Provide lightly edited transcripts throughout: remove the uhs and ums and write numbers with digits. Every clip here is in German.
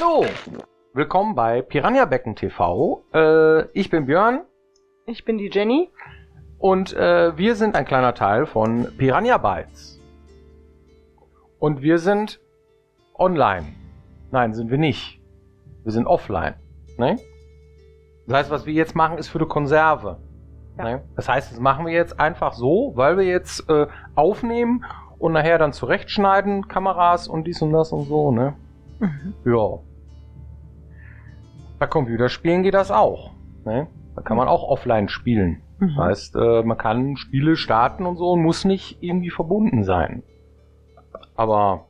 Hallo, willkommen bei Piranha Becken TV. Ich bin Björn. Ich bin die Jenny. Und wir sind ein kleiner Teil von Piranha Bytes. Und wir sind online. Nein, sind wir nicht. Wir sind offline. Ne? Das heißt, was wir jetzt machen, ist für die Konserve. Ja. Ne? Das heißt, das machen wir jetzt einfach so, weil wir jetzt aufnehmen und nachher dann zurechtschneiden, Kameras und dies und das und so. Ne? Mhm. Ja. Bei Computerspielen geht das auch. Ne? Da kann man auch offline spielen. Das heißt, man kann Spiele starten und so und muss nicht irgendwie verbunden sein. Aber...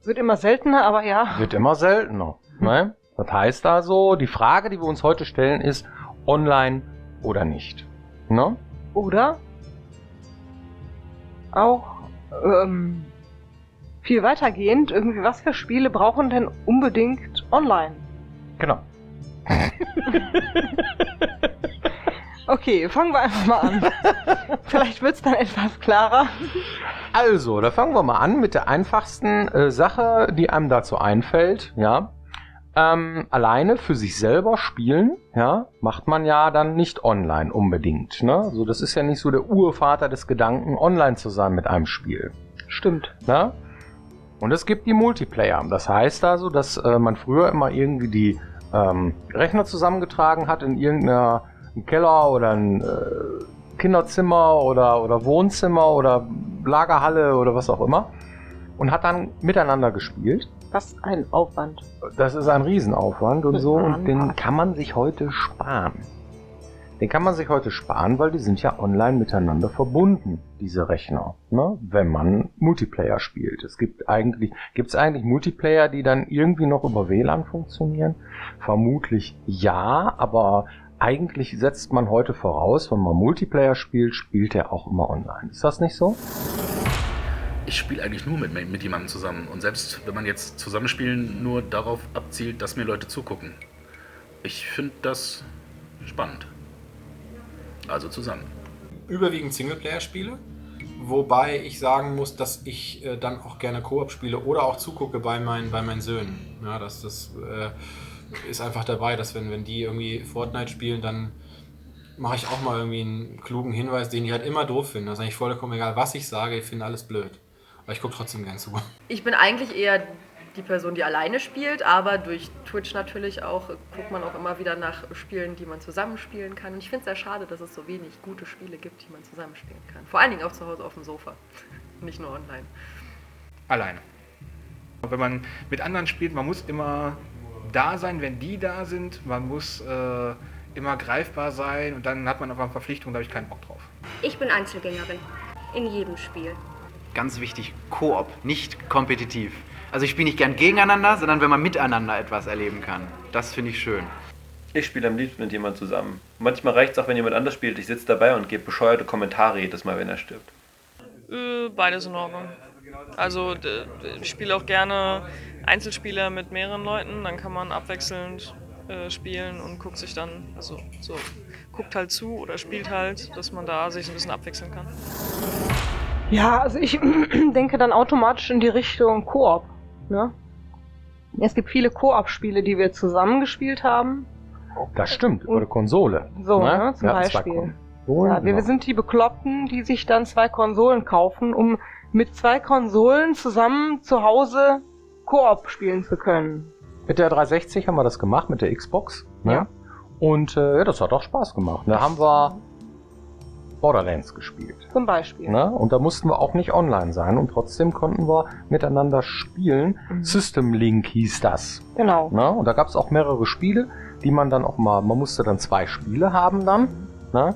Wird immer seltener, aber ja. Wird immer seltener. Ne? Das heißt also, die Frage, die wir uns heute stellen, ist online oder nicht. Ne? Oder auch viel weitergehend, irgendwie, was für Spiele brauchen denn unbedingt online? Genau. Okay, fangen wir einfach mal an. Vielleicht wird es dann etwas klarer. Also, da fangen wir mal an mit der einfachsten Sache, die einem dazu einfällt. Ja, alleine für sich selber spielen, ja, macht man ja dann nicht online unbedingt. Ne? Also, das ist ja nicht so der Urvater des Gedanken, online zu sein mit einem Spiel. Stimmt. Ne? Und es gibt die Multiplayer. Das heißt also, dass man früher immer irgendwie die Rechner zusammengetragen hat in irgendeiner Keller oder ein Kinderzimmer oder Wohnzimmer oder Lagerhalle oder was auch immer und hat dann miteinander gespielt. Was ein Aufwand. Das ist ein Riesenaufwand und so und den kann man sich heute sparen. Den kann man sich heute sparen, weil die sind ja online miteinander verbunden, diese Rechner, ne? Wenn man Multiplayer spielt. Gibt's eigentlich Multiplayer, die dann irgendwie noch über WLAN funktionieren? Vermutlich ja, aber eigentlich setzt man heute voraus, wenn man Multiplayer spielt, spielt er auch immer online. Ist das nicht so? Ich spiele eigentlich nur mit jemandem zusammen. Und selbst wenn man jetzt Zusammenspielen nur darauf abzielt, dass mir Leute zugucken. Ich finde das spannend. Also zusammen. Überwiegend Singleplayer-Spiele. Wobei ich sagen muss, dass ich dann auch gerne Koop spiele oder auch zugucke bei meinen Söhnen. Ja, das ist einfach dabei, dass wenn die irgendwie Fortnite spielen, dann mache ich auch mal irgendwie einen klugen Hinweis, den die halt immer doof finden. Das ist eigentlich vollkommen egal, was ich sage, ich finde alles blöd. Aber ich gucke trotzdem gern zu. Ich bin eigentlich eher die Person, die alleine spielt, aber durch Twitch natürlich auch guckt man auch immer wieder nach Spielen, die man zusammenspielen kann. Und ich finde es sehr schade, dass es so wenig gute Spiele gibt, die man zusammenspielen kann. Vor allen Dingen auch zu Hause auf dem Sofa, nicht nur online. Alleine. Wenn man mit anderen spielt, man muss immer da sein, wenn die da sind. Man muss immer greifbar sein und dann hat man aber eine Verpflichtung, da habe ich keinen Bock drauf. Ich bin Einzelgängerin. In jedem Spiel. Ganz wichtig, Koop, nicht kompetitiv. Also ich spiele nicht gern gegeneinander, sondern wenn man miteinander etwas erleben kann. Das finde ich schön. Ich spiele am liebsten mit jemandem zusammen. Manchmal reicht es auch, wenn jemand anders spielt. Ich sitze dabei und gebe bescheuerte Kommentare jedes Mal, wenn er stirbt. Beides in Ordnung. Also ich spiele auch gerne Einzelspieler mit mehreren Leuten. Dann kann man abwechselnd spielen und guckt sich dann, guckt halt zu oder spielt halt, dass man da sich ein bisschen abwechseln kann. Ja, also ich denke dann automatisch in die Richtung Koop. Ne? Es gibt viele Koop-Spiele, die wir zusammen gespielt haben. Das stimmt, über die Konsole. So, ne? Zum Beispiel. Ja, wir sind die Bekloppten, die sich dann 2 Konsolen kaufen, um mit 2 Konsolen zusammen zu Hause Koop spielen zu können. Mit der 360 haben wir das gemacht, mit der Xbox. Ne? Ja. Und das hat auch Spaß gemacht. Da haben wir Borderlands gespielt. Zum Beispiel. Ne? Und da mussten wir auch nicht online sein und trotzdem konnten wir miteinander spielen. System Link hieß das. Genau. Ne? Und da gab es auch mehrere Spiele, die man dann auch mal, man musste dann 2 Spiele haben dann. Ne?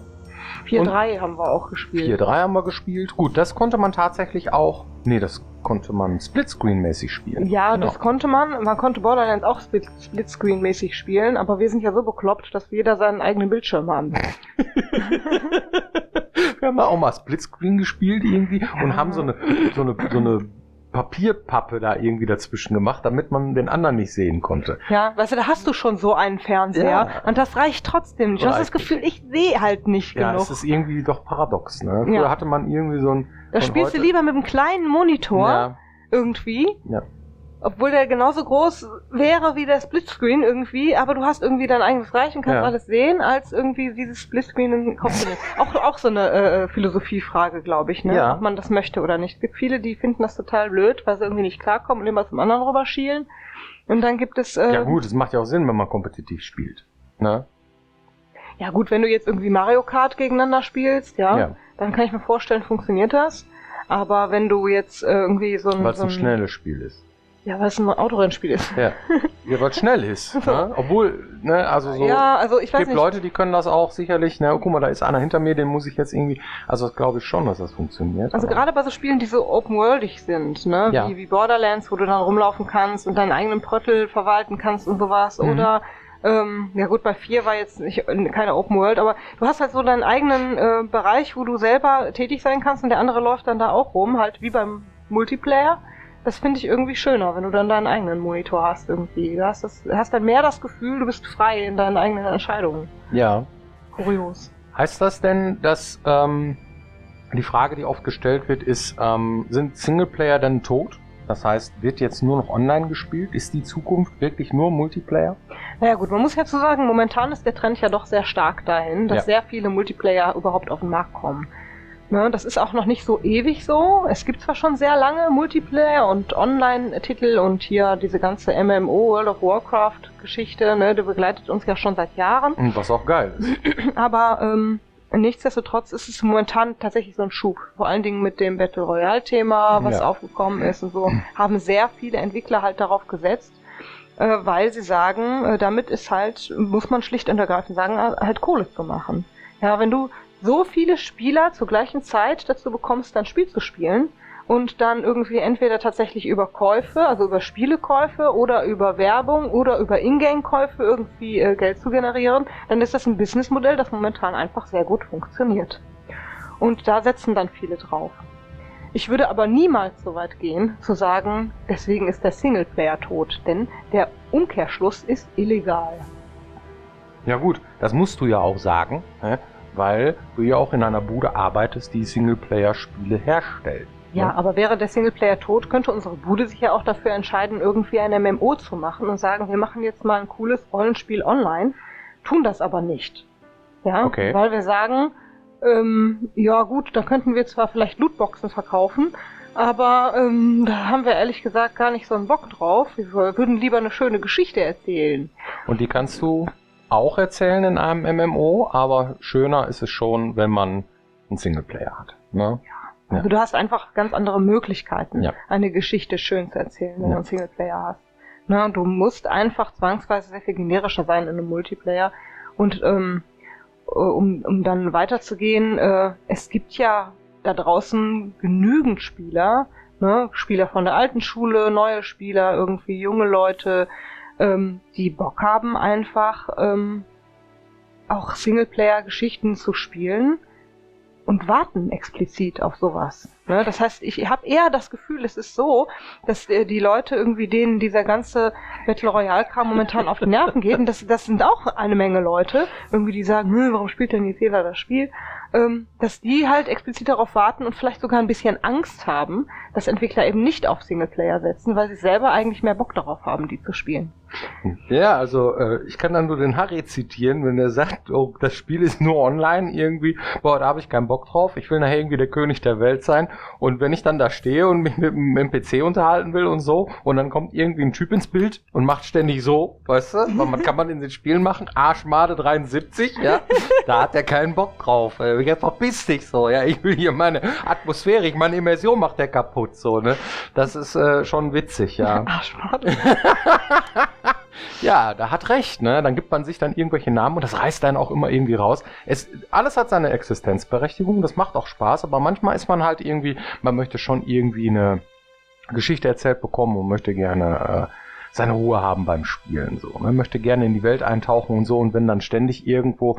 4-3 haben wir auch gespielt. 4-3 haben wir gespielt. Gut, das konnte man tatsächlich auch, das konnte man Splitscreen-mäßig spielen. Ja, genau. Das konnte man. Man konnte Borderlands auch Splitscreen-mäßig spielen, aber wir sind ja so bekloppt, dass jeder seinen eigenen Bildschirm haben. Wir haben auch mal Splitscreen gespielt irgendwie und haben so eine Papierpappe da irgendwie dazwischen gemacht, damit man den anderen nicht sehen konnte. Ja, weißt du, da hast du schon so einen Fernseher und das reicht trotzdem nicht. Du hast das Gefühl, ich sehe halt nicht genug. Ja, es ist irgendwie doch paradox, ne? Früher hatte man irgendwie so ein... Da spielst du lieber mit einem kleinen Monitor irgendwie. Ja. obwohl der genauso groß wäre wie der Splitscreen irgendwie, aber du hast irgendwie dein eigenes Reich und kannst alles sehen, als irgendwie dieses Splitscreen in den Kopf zu nehmen. Auch so eine Philosophiefrage, glaube ich, ne? Ob man das möchte oder nicht. Es gibt viele, die finden das total blöd, weil sie irgendwie nicht klarkommen und immer zum anderen rüber schielen. Und dann gibt es... ja gut, es macht ja auch Sinn, wenn man kompetitiv spielt, ne? Ja gut, wenn du jetzt irgendwie Mario Kart gegeneinander spielst, dann kann ich mir vorstellen, funktioniert das. Aber wenn du jetzt irgendwie Weil es ein schnelles Spiel ist. Ja, weil es ein Autorennspiel ist. Ja, weil es schnell ist. Ne? Obwohl, ne, also so. Ja, also ich weiß gibt nicht. Leute, die können das auch sicherlich. Ne, oh, guck mal, da ist einer hinter mir, den muss ich jetzt irgendwie. Also das glaube ich schon, dass das funktioniert. Also gerade bei so Spielen, die so open-worldig sind, ne, wie Borderlands, wo du dann rumlaufen kannst und deinen eigenen Pröttel verwalten kannst und sowas. Oder ja gut, bei 4 war jetzt keine Open World, aber du hast halt so deinen eigenen Bereich, wo du selber tätig sein kannst und der andere läuft dann da auch rum, halt wie beim Multiplayer. Das finde ich irgendwie schöner, wenn du dann deinen eigenen Monitor hast irgendwie. Du hast dann mehr das Gefühl, du bist frei in deinen eigenen Entscheidungen. Ja. Kurios. Heißt das denn, dass die Frage, die oft gestellt wird, ist, sind Singleplayer denn tot? Das heißt, wird jetzt nur noch online gespielt? Ist die Zukunft wirklich nur Multiplayer? Naja gut, man muss ja zu sagen, momentan ist der Trend ja doch sehr stark dahin, dass sehr viele Multiplayer überhaupt auf den Markt kommen. Ne, das ist auch noch nicht so ewig so. Es gibt zwar schon sehr lange Multiplayer und Online-Titel und hier diese ganze MMO, World of Warcraft-Geschichte, ne, die begleitet uns ja schon seit Jahren. Was auch geil ist. Aber nichtsdestotrotz ist es momentan tatsächlich so ein Schub. Vor allen Dingen mit dem Battle Royale-Thema, was aufgekommen ist und so, haben sehr viele Entwickler halt darauf gesetzt, weil sie sagen, damit ist halt, muss man schlicht und ergreifend sagen, halt Kohle zu machen. Ja, wenn du so viele Spieler zur gleichen Zeit dazu bekommst, dein Spiel zu spielen und dann irgendwie entweder tatsächlich über Käufe, also über Spielekäufe oder über Werbung oder über Ingame-Käufe irgendwie Geld zu generieren, dann ist das ein Businessmodell, das momentan einfach sehr gut funktioniert. Und da setzen dann viele drauf. Ich würde aber niemals so weit gehen, zu sagen, deswegen ist der Singleplayer tot, denn der Umkehrschluss ist illegal. Ja gut, das musst du ja auch sagen, ne? Weil du ja auch in einer Bude arbeitest, die Singleplayer-Spiele herstellt. Ja, aber wäre der Singleplayer tot, könnte unsere Bude sich ja auch dafür entscheiden, irgendwie ein MMO zu machen und sagen, wir machen jetzt mal ein cooles Rollenspiel online, tun das aber nicht. Ja, weil wir sagen, ja gut, da könnten wir zwar vielleicht Lootboxen verkaufen, aber da haben wir ehrlich gesagt gar nicht so einen Bock drauf. Wir würden lieber eine schöne Geschichte erzählen. Und die kannst du auch erzählen in einem MMO, aber schöner ist es schon, wenn man einen Singleplayer hat. Ne? Ja. Also du hast einfach ganz andere Möglichkeiten, eine Geschichte schön zu erzählen, wenn du einen Singleplayer hast. Ne? Du musst einfach zwangsweise sehr viel generischer sein in einem Multiplayer. Und um dann weiterzugehen, es gibt ja da draußen genügend Spieler, ne? Spieler von der alten Schule, neue Spieler, irgendwie junge Leute, die Bock haben, einfach auch Singleplayer-Geschichten zu spielen und warten explizit auf sowas. Ne? Das heißt, ich habe eher das Gefühl, es ist so, dass die Leute irgendwie, denen dieser ganze Battle Royale-Kram momentan auf die Nerven geht, und das sind auch eine Menge Leute, irgendwie die sagen, warum spielt denn jetzt jeder das Spiel? Dass die halt explizit darauf warten und vielleicht sogar ein bisschen Angst haben, dass Entwickler eben nicht auf Singleplayer setzen, weil sie selber eigentlich mehr Bock darauf haben, die zu spielen. Ja, also ich kann dann nur den Harry zitieren, wenn er sagt, oh, das Spiel ist nur online irgendwie, boah, da habe ich keinen Bock drauf, ich will nachher irgendwie der König der Welt sein, und wenn ich dann da stehe und mich mit dem PC unterhalten will und so, und dann kommt irgendwie ein Typ ins Bild und macht ständig so, weißt du, was kann man in den Spielen machen? Arschmade 73, ja, da hat er keinen Bock drauf, jetzt verpiss dich so, ja, ich will hier meine Atmosphäre, meine Immersion macht der kaputt, so, ne, das ist schon witzig, ja. Arschmade. Ja, da hat recht, ne? Dann gibt man sich dann irgendwelche Namen und das reißt dann auch immer irgendwie raus. Alles hat seine Existenzberechtigung, das macht auch Spaß, aber manchmal ist man halt irgendwie, man möchte schon irgendwie eine Geschichte erzählt bekommen und möchte gerne seine Ruhe haben beim Spielen, so. Man möchte gerne in die Welt eintauchen und so, und wenn dann ständig irgendwo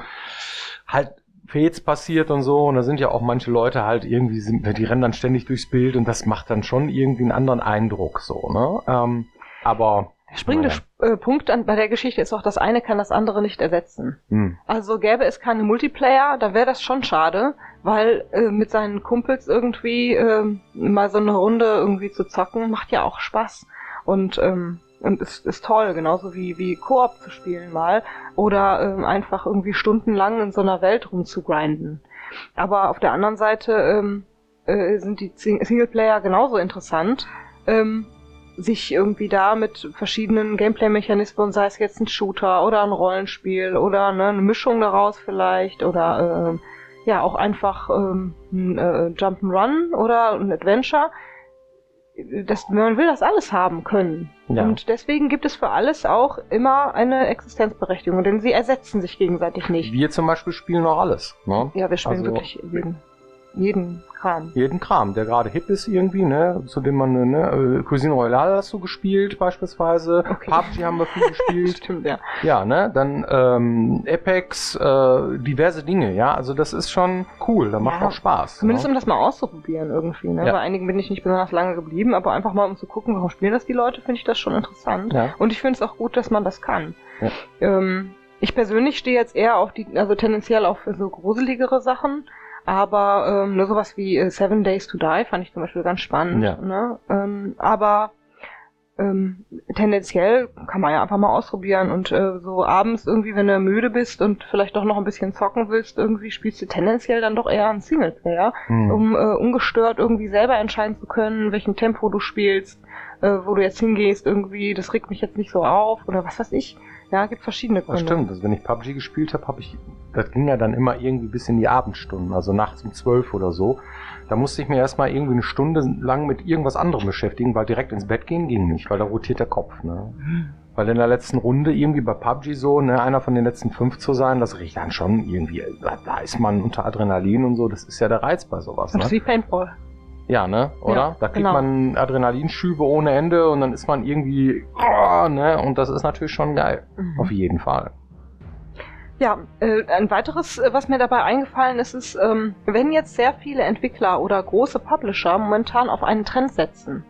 halt Fets passiert und so, und da sind ja auch manche Leute halt irgendwie, die rennen dann ständig durchs Bild und das macht dann schon irgendwie einen anderen Eindruck, so, ne? Aber der springende Punkt bei der Geschichte ist auch, das eine kann das andere nicht ersetzen. Also gäbe es keine Multiplayer, dann wäre das schon schade, weil mit seinen Kumpels irgendwie mal so eine Runde irgendwie zu zocken, macht ja auch Spaß. Und ist toll, genauso wie Koop zu spielen mal oder einfach irgendwie stundenlang in so einer Welt rumzugrinden. Aber auf der anderen Seite sind die Singleplayer genauso interessant, sich irgendwie da mit verschiedenen Gameplay-Mechanismen, sei es jetzt ein Shooter oder ein Rollenspiel oder eine Mischung daraus vielleicht oder auch einfach ein Jump'n'Run oder ein Adventure. Man will das alles haben können. Ja. Und deswegen gibt es für alles auch immer eine Existenzberechtigung, denn sie ersetzen sich gegenseitig nicht. Wir zum Beispiel spielen auch alles. Ne? Ja, wir spielen wirklich jeden Kram. Jeden Kram, der gerade hip ist irgendwie, ne, zu dem man, Cuisine Royale hast du gespielt beispielsweise, okay. PUBG haben wir viel gespielt. Stimmt, ja. Ja, ne, dann Apex, diverse Dinge, ja, also das ist schon cool, da macht auch Spaß. Zumindest um das mal auszuprobieren irgendwie, ne, bei einigen bin ich nicht besonders lange geblieben, aber einfach mal um zu gucken, warum spielen das die Leute, finde ich das schon interessant. Ja. Und ich finde es auch gut, dass man das kann. Ja. Ich persönlich stehe jetzt eher auf tendenziell auf so gruseligere Sachen. Aber nur sowas wie 7 Days to Die fand ich zum Beispiel ganz spannend. Ja. Ne? Aber tendenziell kann man ja einfach mal ausprobieren und so abends irgendwie, wenn du müde bist und vielleicht doch noch ein bisschen zocken willst, irgendwie spielst du tendenziell dann doch eher einen Singleplayer, um ungestört irgendwie selber entscheiden zu können, welchen Tempo du spielst, wo du jetzt hingehst irgendwie, das regt mich jetzt nicht so auf oder was weiß ich. Ja, gibt verschiedene Gründe. Das stimmt, also wenn ich PUBG gespielt habe, das ging ja dann immer irgendwie bis in die Abendstunden, also nachts um 12 oder so. Da musste ich mir erstmal irgendwie eine Stunde lang mit irgendwas anderem beschäftigen, weil direkt ins Bett gehen ging nicht, weil da rotiert der Kopf, ne? Weil in der letzten Runde irgendwie bei PUBG so, ne, einer von den letzten 5 zu sein, das riecht dann schon irgendwie, da ist man unter Adrenalin und so, das ist ja der Reiz bei sowas, ne? Das ist wie Paintball. Ja, ne, oder? Ja, da kriegt man Adrenalinschübe ohne Ende und dann ist man irgendwie, ne, und das ist natürlich schon geil. Auf jeden Fall. Ja, ein weiteres, was mir dabei eingefallen ist, ist, wenn jetzt sehr viele Entwickler oder große Publisher momentan auf einen Trend setzen,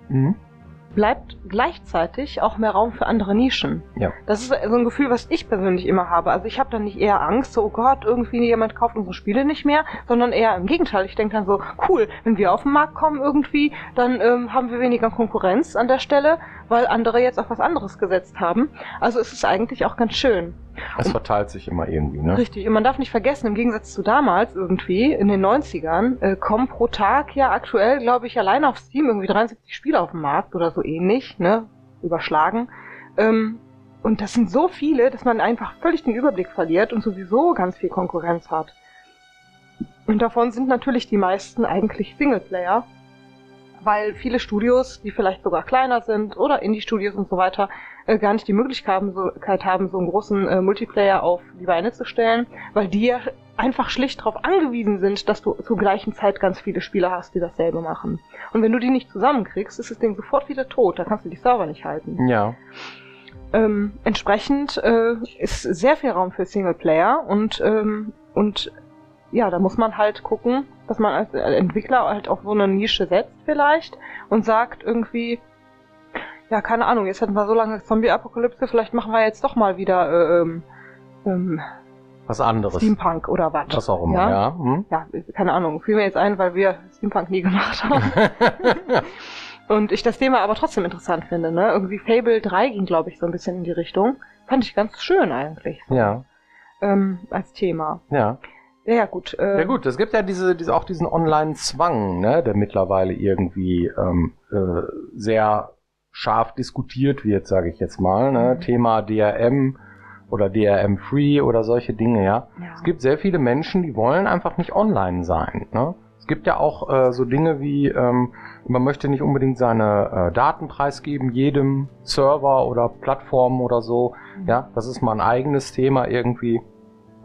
bleibt gleichzeitig auch mehr Raum für andere Nischen. Ja. Das ist so ein Gefühl, was ich persönlich immer habe. Also ich habe dann nicht eher Angst, so, oh Gott, irgendwie jemand kauft unsere Spiele nicht mehr, sondern eher im Gegenteil. Ich denke dann so, cool, wenn wir auf den Markt kommen irgendwie, dann haben wir weniger Konkurrenz an der Stelle, weil andere jetzt auf was anderes gesetzt haben. Also es ist eigentlich auch ganz schön. Es verteilt sich immer irgendwie, ne? Richtig. Und man darf nicht vergessen, im Gegensatz zu damals irgendwie, in den 90ern, kommen pro Tag ja aktuell, glaube ich, allein auf Steam irgendwie 73 Spiele auf den Markt oder so ähnlich, ne? Überschlagen. Und das sind so viele, dass man einfach völlig den Überblick verliert und sowieso ganz viel Konkurrenz hat. Und davon sind natürlich die meisten eigentlich Singleplayer, weil viele Studios, die vielleicht sogar kleiner sind oder Indie-Studios und so weiter, gar nicht die Möglichkeit haben, so einen großen Multiplayer auf die Beine zu stellen, weil die ja einfach schlicht darauf angewiesen sind, dass du zur gleichen Zeit ganz viele Spieler hast, die dasselbe machen. Und wenn du die nicht zusammenkriegst, ist das Ding sofort wieder tot, da kannst du die Server nicht halten. Ja. Entsprechend ist sehr viel Raum für Singleplayer und ja, da muss man halt gucken, dass man als Entwickler halt auf so eine Nische setzt vielleicht und sagt irgendwie, ja, keine Ahnung, jetzt hatten wir so lange Zombie-Apokalypse, vielleicht machen wir jetzt doch mal wieder was anderes. Steampunk oder was. Was auch immer, ja. Ja, keine Ahnung, fiel mir jetzt ein, weil wir Steampunk nie gemacht haben. Und ich das Thema aber trotzdem interessant finde, ne? Irgendwie Fable 3 ging, glaube ich, so ein bisschen in die Richtung. Fand ich ganz schön eigentlich. Ja. Als Thema. Ja. Ja, gut. Ja gut, es gibt ja auch diesen Online-Zwang, ne, der mittlerweile irgendwie sehr scharf diskutiert wird, sage ich jetzt mal. Ne? Thema DRM oder DRM-Free oder solche Dinge, ja. Es gibt sehr viele Menschen, die wollen einfach nicht online sein. Ne? Es gibt ja auch so Dinge wie, man möchte nicht unbedingt seine Daten preisgeben, jedem Server oder Plattform oder so. Ja, das ist mal ein eigenes Thema irgendwie.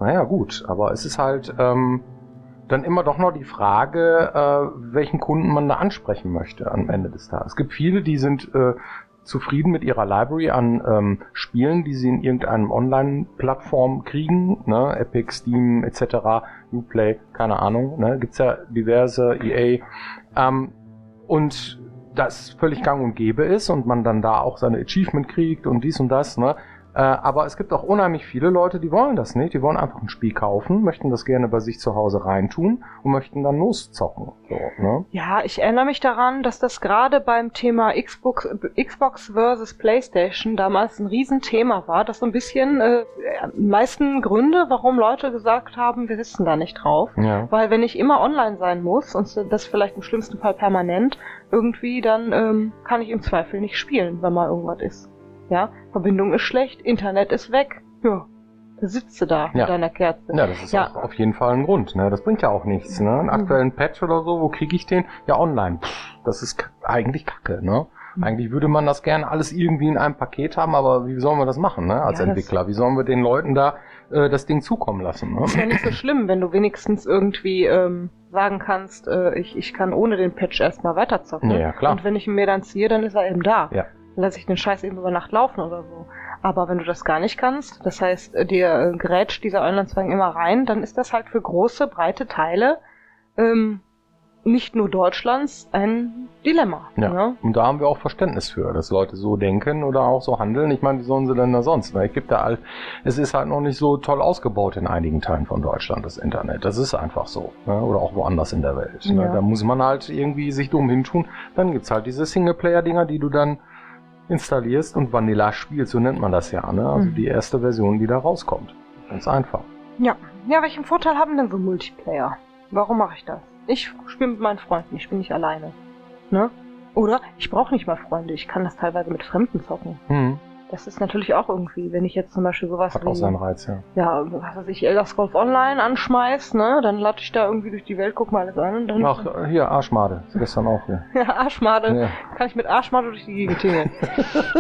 Naja, gut, aber es ist halt dann immer doch noch die Frage, welchen Kunden man da ansprechen möchte am Ende des Tages. Es gibt viele, die sind zufrieden mit ihrer Library an Spielen, die sie in irgendeinem Online-Plattform kriegen, ne? Epic, Steam etc., Uplay, keine Ahnung, ne? Gibt's ja diverse, EA, und das völlig gang und gäbe ist und man dann da auch seine Achievement kriegt und dies und das, ne? Aber es gibt auch unheimlich viele Leute, die wollen das nicht. Die wollen einfach ein Spiel kaufen, möchten das gerne bei sich zu Hause reintun und möchten dann loszocken. So, ne? Ja, ich erinnere mich daran, dass das gerade beim Thema Xbox versus PlayStation damals ein Riesenthema war. Das so ein bisschen die meisten Gründe, warum Leute gesagt haben, wir sitzen da nicht drauf. Ja. Weil wenn ich immer online sein muss und das vielleicht im schlimmsten Fall permanent irgendwie, dann kann ich im Zweifel nicht spielen, wenn mal irgendwas ist. Ja, Verbindung ist schlecht, Internet ist weg. Ja, da sitzt du da mit deiner Kerze. Ja, das ist auch auf jeden Fall ein Grund. Ne? Das bringt ja auch nichts. Ne? Einen aktuellen Patch oder so, wo kriege ich den? Ja, online. Das ist eigentlich Kacke. Ne? Eigentlich würde man das gerne alles irgendwie in einem Paket haben, aber wie sollen wir das machen, ne? Als Entwickler? Wie sollen wir den Leuten da das Ding zukommen lassen? Ne? Ist ja nicht so schlimm, wenn du wenigstens irgendwie sagen kannst, ich kann ohne den Patch erstmal weiterzocken. Ja, klar. Und wenn ich ihn mir dann ziehe, dann ist er eben da. Ja. Dann lasse ich den Scheiß eben über Nacht laufen oder so. Aber wenn du das gar nicht kannst, das heißt, dir grätscht dieser Online-Zwang immer rein, dann ist das halt für große, breite Teile nicht nur Deutschlands ein Dilemma. Ja, ne? Und da haben wir auch Verständnis für, dass Leute so denken oder auch so handeln. Ich meine, wie sollen sie denn da sonst? Es ist halt noch nicht so toll ausgebaut in einigen Teilen von Deutschland, das Internet. Das ist einfach so. Ne? Oder auch woanders in der Welt. Ja. Ne? Da muss man halt irgendwie sich dumm hintun. Dann gibt's halt diese Singleplayer-Dinger, die du dann installierst und Vanilla spielst, so nennt man das ja. Ne? Also die erste Version, die da rauskommt. Ganz einfach. Ja. Ja, welchen Vorteil haben denn so Multiplayer? Warum mache ich das? Ich spiele mit meinen Freunden, ich bin nicht alleine. Ne? Oder ich brauche nicht mal Freunde, ich kann das teilweise mit Fremden zocken. Das ist natürlich auch irgendwie, wenn ich jetzt zum Beispiel sowas Hat auch seinen Reiz, ja. Ja, was weiß ich, Elder Scrolls Online anschmeiß, ne? Dann lade ich da irgendwie durch die Welt, guck mal alles an und dann... Ach, hier, Arschmade. Das ist gestern auch hier. Ja, Arschmade. Ja. Kann ich mit Arschmade durch die Gegend tingeln.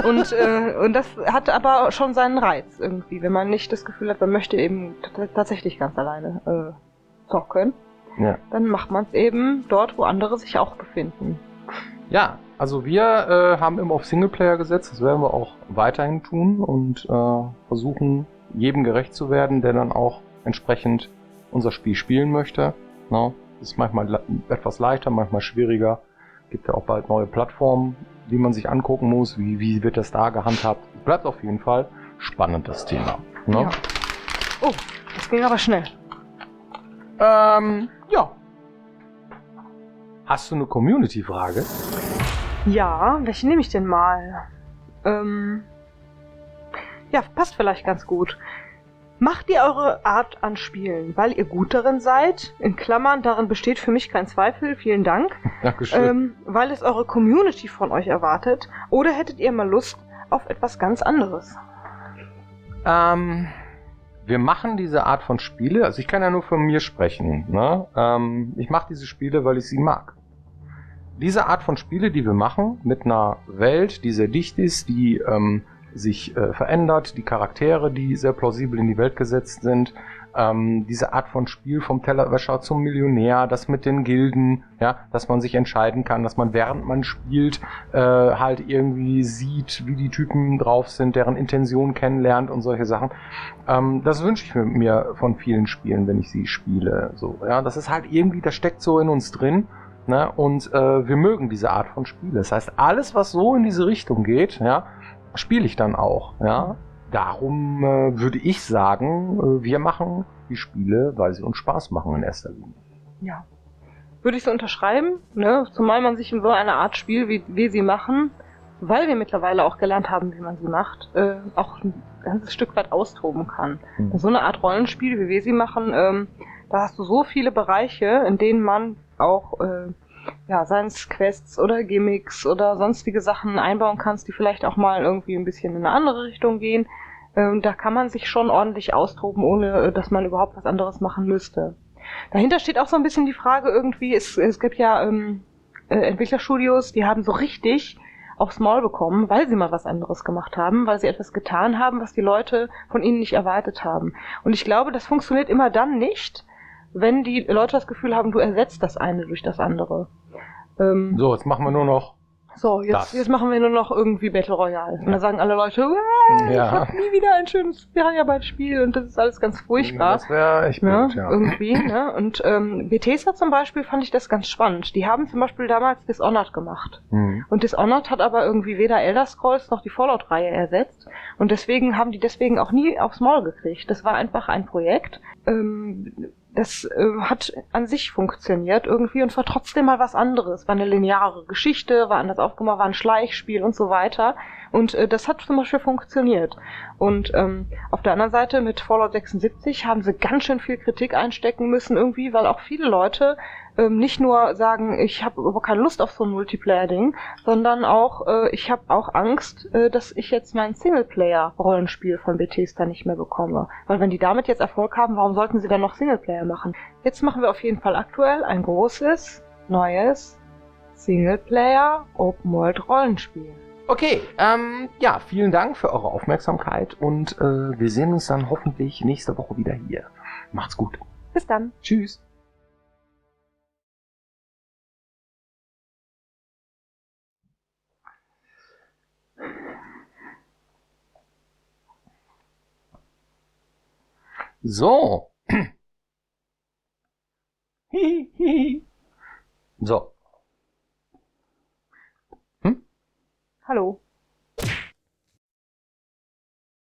und das hat aber schon seinen Reiz irgendwie, wenn man nicht das Gefühl hat, man möchte eben tatsächlich ganz alleine zocken. Ja. Dann macht man es eben dort, wo andere sich auch befinden. Ja, also wir haben immer auf Singleplayer gesetzt, das werden wir auch weiterhin tun und versuchen, jedem gerecht zu werden, der dann auch entsprechend unser Spiel spielen möchte. No? Das ist manchmal etwas leichter, manchmal schwieriger. Gibt ja auch bald neue Plattformen, die man sich angucken muss. Wie wird das da gehandhabt? Bleibt auf jeden Fall spannend, das Thema. No? Ja. Oh, das ging aber schnell. Ja. Hast du eine Community-Frage? Ja, welche nehme ich denn mal? Ja, passt vielleicht ganz gut. Macht ihr eure Art an Spielen, weil ihr gut darin seid? In Klammern, darin besteht für mich kein Zweifel, vielen Dank. Dankeschön. Weil es eure Community von euch erwartet? Oder hättet ihr mal Lust auf etwas ganz anderes? Wir machen diese Art von Spiele, also ich kann ja nur von mir sprechen, ne? Ich mache diese Spiele, weil ich sie mag. Diese Art von Spiele, die wir machen, mit einer Welt, die sehr dicht ist, die sich verändert, die Charaktere, die sehr plausibel in die Welt gesetzt sind, diese Art von Spiel vom Tellerwäscher zum Millionär, das mit den Gilden, ja, dass man sich entscheiden kann, dass man während man spielt halt irgendwie sieht, wie die Typen drauf sind, deren Intention kennenlernt und solche Sachen. Das wünsche ich mir von vielen Spielen, wenn ich sie spiele. So, ja, das ist halt irgendwie, das steckt so in uns drin. Ne? Und wir mögen diese Art von Spiele. Das heißt, alles, was so in diese Richtung geht, ja, spiele ich dann auch. Ja? Darum würde ich sagen, wir machen die Spiele, weil sie uns Spaß machen in erster Linie. Ja. Würde ich so unterschreiben, ne? Zumal man sich in so einer Art Spiel, wie wir sie machen, weil wir mittlerweile auch gelernt haben, wie man sie macht, auch ein ganzes Stück weit austoben kann. So eine Art Rollenspiel, wie wir sie machen, da hast du so viele Bereiche, in denen man auch seien es Quests oder Gimmicks oder sonstige Sachen einbauen kannst, die vielleicht auch mal irgendwie ein bisschen in eine andere Richtung gehen. Da kann man sich schon ordentlich austoben, ohne dass man überhaupt was anderes machen müsste. Dahinter steht auch so ein bisschen die Frage irgendwie, es gibt ja Entwicklerstudios, die haben so richtig aufs Maul bekommen, weil sie mal was anderes gemacht haben, weil sie etwas getan haben, was die Leute von ihnen nicht erwartet haben. Und ich glaube, das funktioniert immer dann nicht, wenn die Leute das Gefühl haben, du ersetzt das eine durch das andere. So, jetzt machen wir nur noch So, jetzt machen wir nur noch irgendwie Battle Royale. Und da sagen alle Leute, ich hab nie wieder ein schönes Piranha-Bytes-Spiel und das ist alles ganz furchtbar. Das wäre echt blöd, ja. Irgendwie, ne? Und Bethesda zum Beispiel fand ich das ganz spannend. Die haben zum Beispiel damals Dishonored gemacht. Und Dishonored hat aber irgendwie weder Elder Scrolls noch die Fallout-Reihe ersetzt. Und deswegen haben die auch nie aufs Maul gekriegt. Das war einfach ein Projekt, das hat an sich funktioniert irgendwie und war trotzdem mal was anderes. War eine lineare Geschichte, war anders aufgemacht, war ein Schleichspiel und so weiter. Und das hat zum Beispiel funktioniert. Und auf der anderen Seite mit Fallout 76 haben sie ganz schön viel Kritik einstecken müssen irgendwie, weil auch viele Leute nicht nur sagen, ich habe aber keine Lust auf so ein Multiplayer-Ding, sondern auch, ich habe auch Angst, dass ich jetzt mein Singleplayer-Rollenspiel von Bethesda nicht mehr bekomme. Weil wenn die damit jetzt Erfolg haben, warum sollten sie dann noch Singleplayer machen? Jetzt machen wir auf jeden Fall aktuell ein großes, neues Singleplayer-Open-World-Rollenspiel. Okay, vielen Dank für eure Aufmerksamkeit und wir sehen uns dann hoffentlich nächste Woche wieder hier. Macht's gut. Bis dann. Tschüss. So,